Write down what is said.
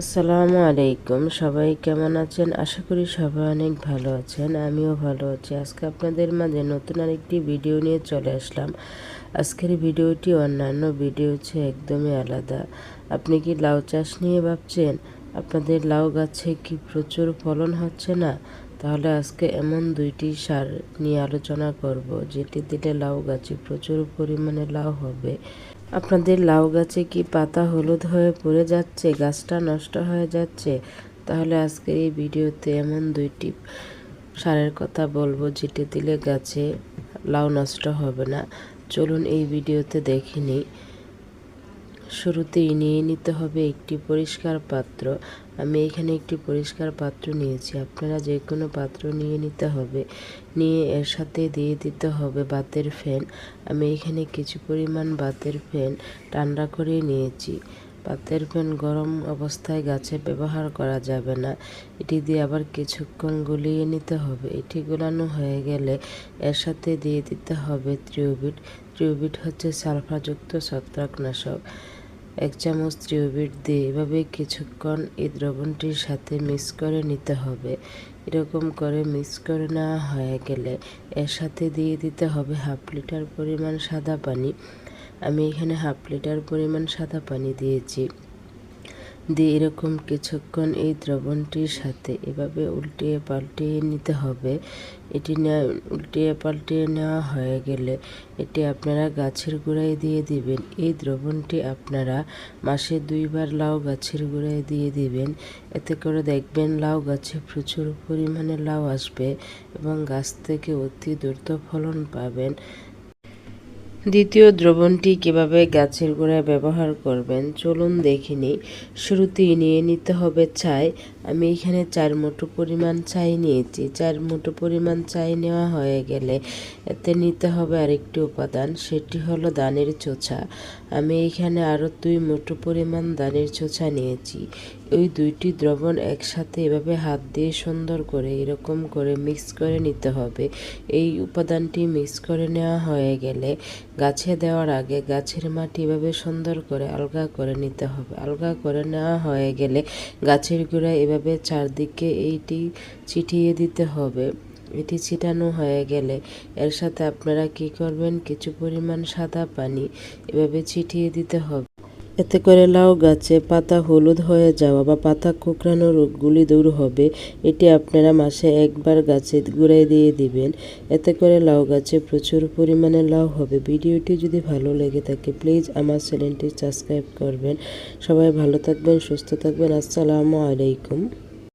আসসালামু আলাইকুম। সবাই কেমন আছেন? আশা করি সবাই অনেক ভালো আছেন। আমিও ভালো আছি। আজকে আপনাদের মাঝে নতুন আরেকটি ভিডিও নিয়ে চলে আসলাম। আজকের ভিডিওটি অন্যান্য ভিডিও হচ্ছে একদমই আলাদা। আপনি কি লাউ চাষ নিয়ে ভাবছেন? আপনাদের লাউ গাছে কি প্রচুর ফলন হচ্ছে না? তাহলে আজকে এমন দুইটি সার নিয়ে আলোচনা করব, যেটি দিলে লাউ গাছে প্রচুর পরিমাণে লাউ হবে। আপনাদের লাউ গাছে কি পাতা হলুদ হয়ে পড়ে যাচ্ছে, গাছটা নষ্ট হয়ে যাচ্ছে? তাহলে আজকের এই ভিডিওতে এমন দুইটি সারের কথা বলবো, যেটি দিলে গাছে লাউ নষ্ট হবে না। চলুন এই ভিডিওতে দেখে নিই। শুরুতেই নিয়ে নিতে হবে একটি পরিষ্কার পাত্র। আমি এখানে একটি পরিষ্কার পাত্র নিয়েছি, আপনারা যে কোনো পাত্র নিয়ে নিতে হবে। নিয়ে এর সাথে দিয়ে দিতে হবে বাতের ফ্যান। আমি এখানে কিছু পরিমাণ বাতের ফ্যান ঠান্ডা করে নিয়েছি। বাতের ফ্যান গরম অবস্থায় গাছে ব্যবহার করা যাবে না, এটি দিয়ে আবার কিছুক্ষণ গুলিয়ে নিতে হবে। এটি গোলানো হয়ে গেলে এর সাথে দিয়ে দিতে হবে থ্রিওবিট। থ্রিওবিট হচ্ছে সালফারযুক্ত ছত্রাকনাশক। 1 চামচ থ্রিওবিট দিয়ে এভাবে কিছুক্ষণ এই দ্রবণটির সাথে মিক্স করে নিতে হবে। এরকম করে মিক্স করে নেওয়া হয়ে গেলে এর সাথে দিয়ে দিতে হবে 1/2 লিটার পরিমাণ সাদা পানি। আমি এখানে 1/2 লিটার পরিমাণ সাদা পানি দিয়েছি। দিয়ে এরকম কিছুক্ষণ এই দ্রবণটির সাথে এভাবে উল্টিয়ে পাল্টিয়ে নিতে হবে। এটি উল্টিয়ে পাল্টিয়ে নেওয়া হয়ে গেলে এটি আপনারা গাছের গোড়ায় দিয়ে দিবেন। এই দ্রবণটি আপনারা মাসে 2 বার লাউ গাছের গোড়ায় দিয়ে দিবেন। এতে করে দেখবেন লাউ গাছে প্রচুর পরিমাণে লাউ আসবে এবং গাছ থেকে অতি দ্রুত ফলন পাবেন। দ্বিতীয় দ্রবণটি কিভাবে গাছের গোড়ায় ব্যবহার করবেন চলুন দেখে নিই। শুরুতেই নিয়ে নিতে হবে ছাই। আমি এখানে 4 মুঠো পরিমাণ ছাই নিয়েছি। 4 মুঠো পরিমাণ ছাই নেওয়া হয়ে গেলে এতে নিতে হবে আরেকটি উপাদান, সেটি হলো ধানের চোচা। আমি এখানে আরও 2 মুঠো পরিমাণ ধানের চোচা নিয়েছি। ওই দুইটি দ্রবণ একসাথে এভাবে হাত দিয়ে সুন্দর করে এরকম করে মিক্স করে নিতে হবে। এই উপাদানটি মিক্স করে নেওয়া হয়ে গেলে গাছে দেওয়ার আগে গাছের মাটি এভাবে সুন্দর করে আলগা করে নিতে হবে। আলগা করে নেওয়া হয়ে গেলে গাছের গোড়ায় এভাবে চারদিকে এইটি ছিটিয়ে দিতে হবে। এটি ছিটানো হয়ে গেলে এর সাথে আপনারা কি করবেন, কিছু পরিমাণ সাদা পানি এভাবে ছিটিয়ে দিতে হবে। এতে করে লাউ গাছে পাতা হলুদ হয়ে যাওয়া বা পাতা কোঁকড়ানো রোগগুলি দূর হবে। এটি আপনারা মাসে 1 বার গাছের গোড়ায় দিয়ে দিবেন। এতে করে লাউ গাছে প্রচুর পরিমাণে লাউ হবে। ভিডিওটি যদি ভালো লেগে থাকে প্লিজ আমার চ্যানেলটি সাবস্ক্রাইব করবেন। সবাই ভালো থাকবেন, সুস্থ থাকবেন। আসসালামু আলাইকুম।